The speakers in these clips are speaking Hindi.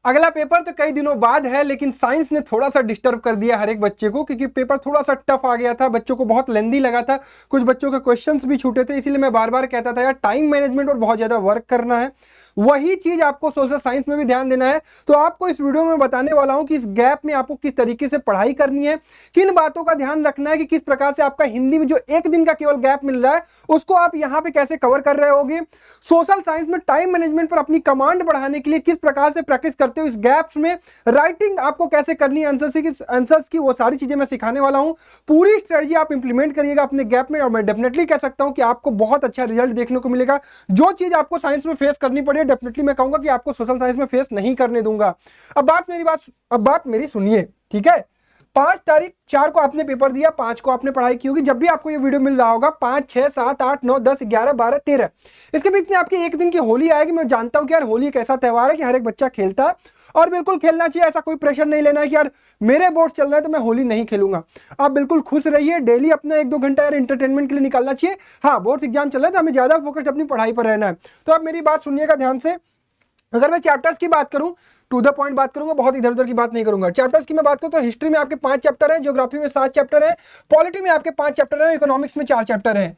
अगला पेपर तो कई दिनों बाद है, लेकिन साइंस ने थोड़ा सा डिस्टर्ब कर दिया हर एक बच्चे को, क्योंकि पेपर थोड़ा सा टफ आ गया था, बच्चों को बहुत लेंदी लगा था, कुछ बच्चों के क्वेश्चंस भी छूटे थे। इसीलिए मैं बार बार कहता था यार टाइम मैनेजमेंट और बहुत ज़्यादा वर्क करना है। वही चीज़ आपको सोशल साइंस में भी ध्यान देना है। तो आपको इस वीडियो में बताने वाला हूं कि इस गैप में आपको किस तरीके से पढ़ाई करनी है, किन बातों का ध्यान रखना है कि किस प्रकार से आपका हिंदी में जो एक दिन का केवल गैप मिल रहा है उसको आप यहाँ पे कैसे कवर कर रहे होगे। सोशल साइंस में टाइम मैनेजमेंट पर अपनी कमांड बढ़ाने के लिए किस प्रकार से प्रैक्टिस करते हो इस गैप्स में, राइटिंग आपको कैसे करनी है आंसर्स की, वो सारी चीजें मैं सिखाने वाला हूं। पूरी स्ट्रेटजी आप इंप्लीमेंट करिएगा अपने गैप में, और मैं डेफिनेटली कह सकता हूं कि आपको बहुत अच्छा रिजल्ट देखने को मिलेगा। जो चीज आपको साइंस में फेस करनी पड़े डेफिनेटली मैं कहूंगा कि आपको सोशल साइंस में फेस नहीं करने दूंगा। अब बात मेरी सुनिए, ठीक है। 5 तारीख 4 को आपने पेपर दिया, 5 को आपने पढ़ाई की होगी। जब भी आपको ये वीडियो मिल रहा होगा 5, 6, 7, 8, 9, 10, 11, 12, 13 इसके बीच में आपकी एक दिन की होली आएगी। मैं जानता हूं कि यार होली एक ऐसा त्यौहार है कि हर एक बच्चा खेलता है, और बिल्कुल खेलना चाहिए। ऐसा कोई प्रेशर नहीं लेना है कि यार मेरे बोर्ड चल रहा है तो मैं होली नहीं खेलूंगा। आप बिल्कुल खुश रहिए, डेली अपना 1-2 घंटा यार एंटरटेनमेंट के लिए निकालना चाहिए। हाँ, बोर्ड एग्जाम चल रहा है तो हमें ज्यादा फोकस्ड अपनी पढ़ाई पर रहना है। तो आप मेरी बात सुनिएगा ध्यान से। अगर मैं चैप्टर्स की बात करूं, टू द पॉइंट बात करूंगा, बहुत इधर उधर की बात नहीं करूंगा। चैप्टर्स की मैं बात करूं तो हिस्ट्री में आपके 5 चैप्टर हैं, ज्योग्राफी में 7 चैप्टर हैं, पॉलिटी में आपके 5 चैप्टर हैं, इकोनॉमिक्स में 4 चैप्टर हैं।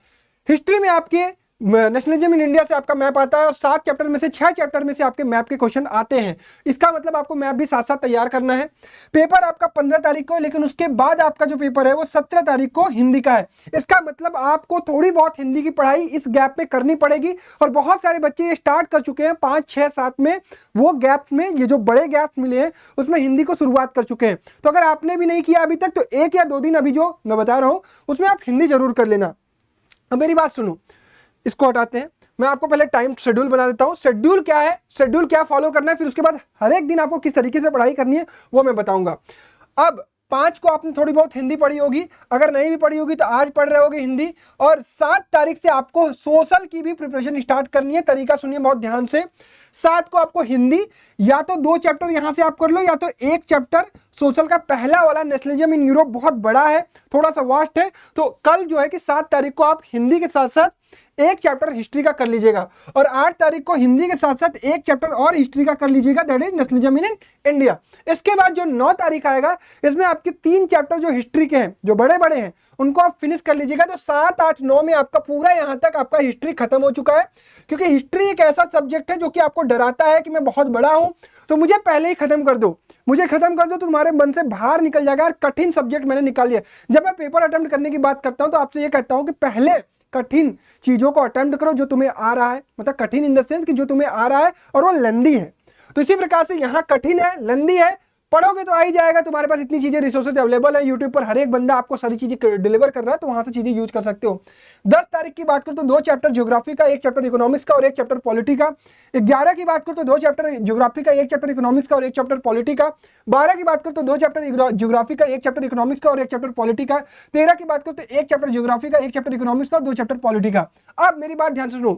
हिस्ट्री में आपके नेशनलिज्म इन इंडिया से आपका मैप आता है, और 7 चैप्टर में से 6 चैप्टर में से आपके मैप के क्वेश्चन आते हैं। इसका मतलब आपको मैप भी साथ साथ तैयार करना है। पेपर आपका 15 तारीख को है, लेकिन उसके बाद आपका जो पेपर है वो 17 तारीख को हिंदी का है। इसका मतलब आपको थोड़ी बहुत हिंदी की पढ़ाई इस गैप में करनी पड़ेगी, और बहुत सारे बच्चे ये स्टार्ट कर चुके हैं 5, 6, 7 में। वो गैप्स में, ये जो बड़े गैप्स मिले हैं उसमें हिंदी को शुरुआत कर चुके हैं। तो अगर आपने भी नहीं किया अभी तक तो 1 या 2 दिन अभी जो मैं बता रहा हूं उसमें आप हिंदी जरूर कर लेना। अब मेरी बात सुनो, इसको हटाते हैं। मैं आपको पहले टाइम शेड्यूल बना देता हूं। शेड्यूल क्या है, शेड्यूल क्या फॉलो करना है, फिर उसके बाद हर एक दिन आपको किस तरीके से पढ़ाई करनी है वो मैं बताऊंगा। अब 5 को आपने थोड़ी बहुत हिंदी पढ़ी होगी, अगर नहीं भी पढ़ी होगी तो आज पढ़ रहे होगे हिंदी। और 7 तारीख से आपको सोशल की भी प्रिपरेशन स्टार्ट करनी है। तरीका सुनिए बहुत ध्यान से। 7 को आपको हिंदी या तो 2 चैप्टर यहां से आप कर लो, या तो 1 चैप्टर सोशल का पहला वाला नेशनलिज्म इन यूरोप, बहुत बड़ा है, थोड़ा सा वास्ट है। तो कल जो है कि 7 तारीख को आप हिंदी के साथ साथ 1 चैप्टर हिस्ट्री का कर लीजिएगा, और 8 तारीख को हिंदी के साथ साथ 1 चैप्टर और हिस्ट्री का कर लीजिएगा, that is nationalism in India. इसके बाद जो 9 तारीख आएगा इसमें आपके 3 चैप्टर जो हिस्ट्री के हैं, जो बड़े बड़े हैं, उनको आप फिनिश कर लीजिएगा। तो 7, 8, 9 में आपका पूरा यहां तक आपका हिस्ट्री खत्म हो चुका है। क्योंकि हिस्ट्री एक ऐसा सब्जेक्ट है जो कि आपको डराता है कि मैं बहुत बड़ा हूं तो मुझे पहले ही खत्म कर दो, मुझे खत्म कर दो, तो तुम्हारे मन से बाहर निकल जाएगा यार कठिन सब्जेक्ट मैंने निकाल लिया। जब मैं पेपर अटेम्प्ट करने की बात करता हूं तो आपसे ये कहता हूं कि पहले कठिन चीजों को अटेम्प्ट करो जो तुम्हें आ रहा है, मतलब कठिन इन द सेंस कि जो तुम्हें आ रहा है और वो लेंदी है। तो इसी प्रकार से यहाँ कठिन है, लेंदी है, पढ़ोगे तो आ ही जाएगा। तुम्हारे पास इतनी चीजें रिसोर्सेज अवेलेबल है, यूट्यूब पर हर एक बंदा आपको सारी चीजें डिलीवर कर रहा है, तो वहां से चीजें यूज कर सकते हो। 10 तारीख की बात करो तो 2 चैप्टर ज्योग्राफी का, 1 चैप्टर इकोनॉमिक्स का और 1 चैप्टर पॉलिटी का। 11 की बात करो तो 2 चैप्टर ज्योग्राफी का, 1 चैप्टर इकोनॉमिक्स का और 1 चैप्टर पॉलिटी का। 12 की बात करो तो 2 चैप्टर ज्योग्राफी का, 1 चैप्टर इकोनॉमिक्स का और 1 चैप्टर पॉलिटी का। 13 की बात करो तो 1 चैप्टर ज्योग्राफी का, 1 चैप्टर इकोनॉमिक्स का और 2 चैप्टर पॉलिटी का। अब मेरी बात ध्यान से सुनो,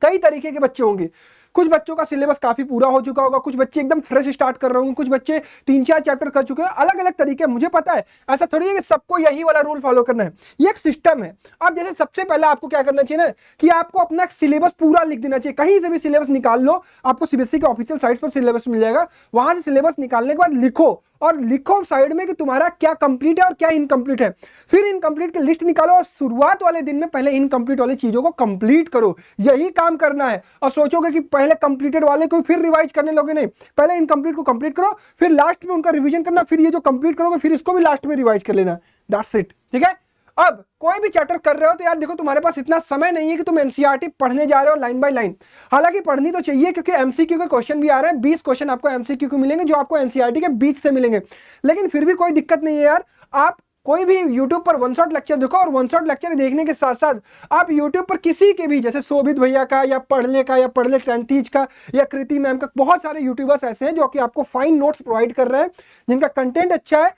कई तरीके के बच्चे होंगे। कुछ बच्चों का सिलेबस काफी पूरा हो चुका होगा, कुछ बच्चे एकदम फ्रेश स्टार्ट कर रहे होंगे, कुछ बच्चे 3-4 चैप्टर कर चुके हैं। अलग अलग तरीके, मुझे पता है, ऐसा थोड़ी है कि सबको यही वाला रूल फॉलो करना है, ये एक सिस्टम है। अब जैसे सबसे पहले आपको क्या करना चाहिए ना कि आपको अपना सिलेबस पूरा लिख देना चाहिए। कहीं से भी सिलेबस निकाल लो, आपको सीबीएसई के ऑफिशियल साइट्स पर सिलेबस मिल जाएगा, वहां से सिलेबस निकालने के बाद लिखो, और लिखो साइड में कि तुम्हारा क्या कंप्लीट है और क्या इनकम्प्लीट है। फिर इनकम्प्लीट की लिस्ट निकालो और शुरुआत वाले दिन में पहले इनकम्प्लीट वाली चीजों को कंप्लीट करो। यही काम करना है। और सोचोगे कि पहले कंप्लीटेड वाले को फिर रिवाइज करने लोगे, नहीं, पहले इनकम्प्लीट को कंप्लीट करो, फिर लास्ट में उनका रिवीजन करना, फिर ये जो कंप्लीट करोगे फिर इसको भी लास्ट में रिवाइज कर लेना। दैट्स इट, ठीक है। अब कोई भी चैप्टर कर रहे हो तो यार देखो, तुम्हारे पास इतना समय नहीं है कि तुम एनसीईआरटी पढ़ने जा रहे हो लाइन बाय लाइन। हालांकि पढ़नी तो चाहिए क्योंकि एमसीक्यू के क्वेश्चन भी आ रहे हैं, 20 क्वेश्चन आपको एमसीक्यू के मिलेंगे जो आपको एनसीईआरटी के बीच से मिलेंगे। लेकिन फिर भी कोई दिक्कत नहीं है यार, आप कोई भी YouTube पर वन शॉट लेक्चर देखो, और वन शॉट लेक्चर देखने के साथ साथ आप YouTube पर किसी के भी, जैसे शोभित भैया का या पढ़ले का या पढ़ले क्रांतिज का या कृति मैम का, बहुत सारे यूट्यूबर्स ऐसे हैं जो कि आपको फाइन नोट्स प्रोवाइड कर रहे हैं, जिनका कंटेंट अच्छा है।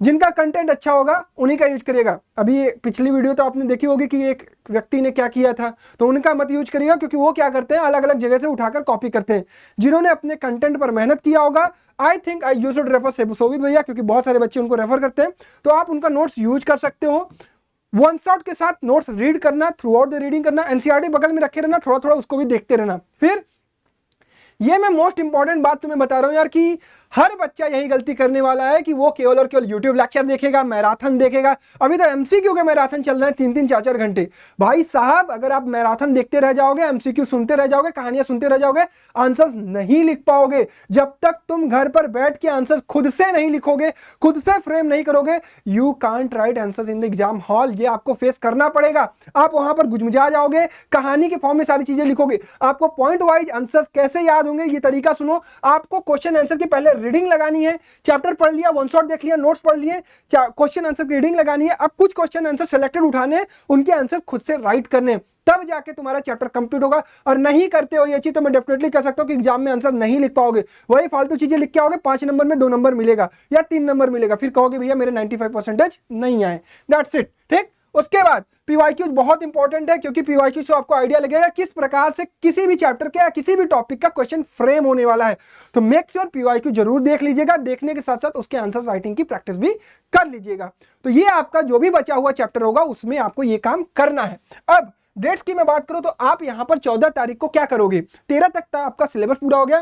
जिनका कंटेंट अच्छा होगा उन्हीं का यूज करिएगा। अभी ये पिछली वीडियो तो आपने देखी होगी कि एक व्यक्ति ने क्या किया था, तो उनका मत यूज करिएगा, क्योंकि वो क्या करते हैं, अलग अलग जगह से उठाकर कॉपी करते हैं। जिन्होंने अपने कंटेंट पर मेहनत किया होगा, I think you should refer Shobhit भैया, क्योंकि बहुत सारे बच्चे उनको रेफर करते हैं, तो आप उनका नोट्स यूज कर सकते हो। वन शॉट के साथ नोट्स रीड करना, थ्रू आउट द रीडिंग करना, एनसीईआरटी बगल में रखे रहना, थोड़ा थोड़ा उसको भी देखते रहना। फिर ये मैं मोस्ट इंपॉर्टेंट बात तुम्हें बता रहा हूं यार कि हर बच्चा यही गलती करने वाला है कि वो केवल और केवल यूट्यूब लेक्चर देखेगा, मैराथन देखेगा। अभी तो एमसीक्यू के मैराथन चल रहे हैं 3-3 4-4 घंटे। भाई साहब अगर आप मैराथन देखते रह जाओगे, एमसीक्यू सुनते रह जाओगे, कहानियां सुनते रह जाओगे, आंसर्स नहीं लिख पाओगे। जब तक तुम घर पर बैठ के आंसर खुद से नहीं लिखोगे, खुद से फ्रेम नहीं करोगे, you can't right answers in the exam hall. ये आपको फेस करना पड़ेगा। आप वहां पर गुजमुजा जाओगे, कहानी के फॉर्म में सारी चीजें लिखोगे। आपको पॉइंट वाइज आंसर्स कैसे याद होंगे, ये तरीका सुनो। आपको क्वेश्चन आंसर की पहले रीडिंग लगानी है। चैप्टर पढ़ लिया, वन शॉट देख लिया, नोट्स पढ़ लिए, क्वेश्चन आंसर की रीडिंग लगानी है। अब कुछ क्वेश्चन आंसर सेलेक्टेड उठाने, उनके आंसर खुद से राइट करने, तब जाके तुम्हारा चैप्टर कंप्लीट होगा। और नहीं करते हो ये चीज तो मैं डेफिनेटली कह सकता हूं कि एग्जाम में आंसर नहीं लिख पाओगे। वही फालतू चीजें लिख के आओगे, 5 नंबर में 2 नंबर मिलेगा या 3 नंबर मिलेगा, फिर कहोगे भैया मेरे 95% नहीं आए। That's it. ठीक। उसके बाद पीवाईक्यू बहुत इंपॉर्टेंट है, क्योंकि पीवाईक्यू से आपको आइडिया लगेगा किस प्रकार से किसी भी चैप्टर के या किसी भी टॉपिक का क्वेश्चन फ्रेम होने वाला है। तो मेक श्योर पीवाईक्यू जरूर देख लीजिएगा। देखने के साथ साथ उसके आंसर राइटिंग की प्रैक्टिस भी कर लीजिएगा। तो ये आपका जो भी बचा हुआ चैप्टर होगा उसमें आपको ये काम करना है। अब डेट्स की मैं बात करूं तो आप यहां पर 14 तारीख को क्या करोगे, 13 तक आपका सिलेबस पूरा हो गया।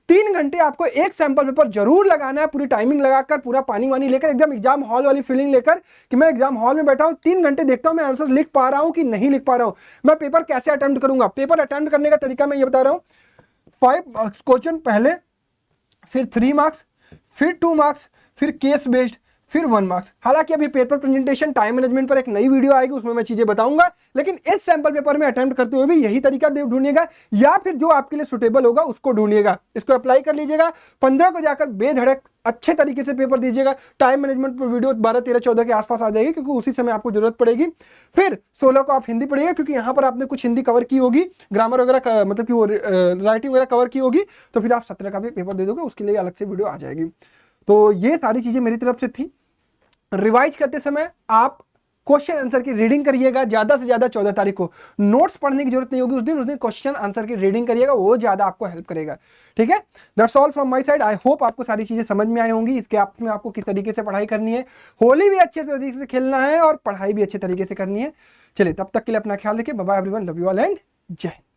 3 घंटे आपको एक सैंपल पेपर जरूर लगाना है, पूरी टाइमिंग लगाकर, पूरा पानी वानी लेकर, एकदम एग्जाम हॉल वाली फीलिंग लेकर कि मैं एग्जाम हॉल में बैठा हूं, 3 घंटे देखता हूं मैं आंसर लिख पा रहा हूं कि नहीं लिख पा रहा हूं, मैं पेपर कैसे अटेम्प्ट करूंगा। पेपर अटेम्प्ट करने का तरीका मैं ये बता रहा हूं। 5 क्वेश्चन पहले, फिर 3 मार्क्स, फिर 2 मार्क्स, फिर केस बेस्ड, फिर 1 मार्क्स। हालांकि अभी पेपर प्रेजेंटेशन टाइम मैनेजमेंट पर एक नई वीडियो आएगी, उसमें मैं चीजें बताऊंगा, लेकिन इस सैंपल पेपर में अटेम्प्ट करते हुए भी यही तरीका ढूंढिएगा, या फिर जो आपके लिए सुटेबल होगा उसको ढूंढिएगा। इसको अप्लाई कर लीजिएगा। 15 को जाकर बेधड़क अच्छे तरीके से पेपर दीजिएगा। टाइम मैनेजमेंट पर वीडियो 12, 13, 14 के आसपास आ जाएगी, क्योंकि उसी समय आपको जरूरत पड़ेगी। फिर 16 को आप हिंदी पढ़िएगा, क्योंकि यहाँ पर आपने कुछ हिंदी कवर की होगी, ग्रामर वगैरह मतलब कि वो राइटिंग वगैरह कवर की होगी, तो फिर आप 17 का भी पेपर दे दोगे, उसके लिए अलग से वीडियो आ जाएगी। तो ये सारी चीजें मेरी तरफ से थी। रिवाइज करते समय आप क्वेश्चन आंसर की रीडिंग करिएगा ज्यादा से ज्यादा। 14 तारीख को नोट्स पढ़ने की जरूरत नहीं होगी, उस दिन क्वेश्चन आंसर की रीडिंग करिएगा, वो ज्यादा आपको हेल्प करेगा। ठीक है, that's all from my side. I hope आपको सारी चीजें समझ में आई होंगी। इस गैप में आपको किस तरीके से पढ़ाई करनी है, होली भी अच्छे तरीके से खेलना है और पढ़ाई भी अच्छे तरीके से करनी है। चलिए तब तक के लिए अपना ख्याल रखिए। Bye bye everyone, love you all and जय हिंद।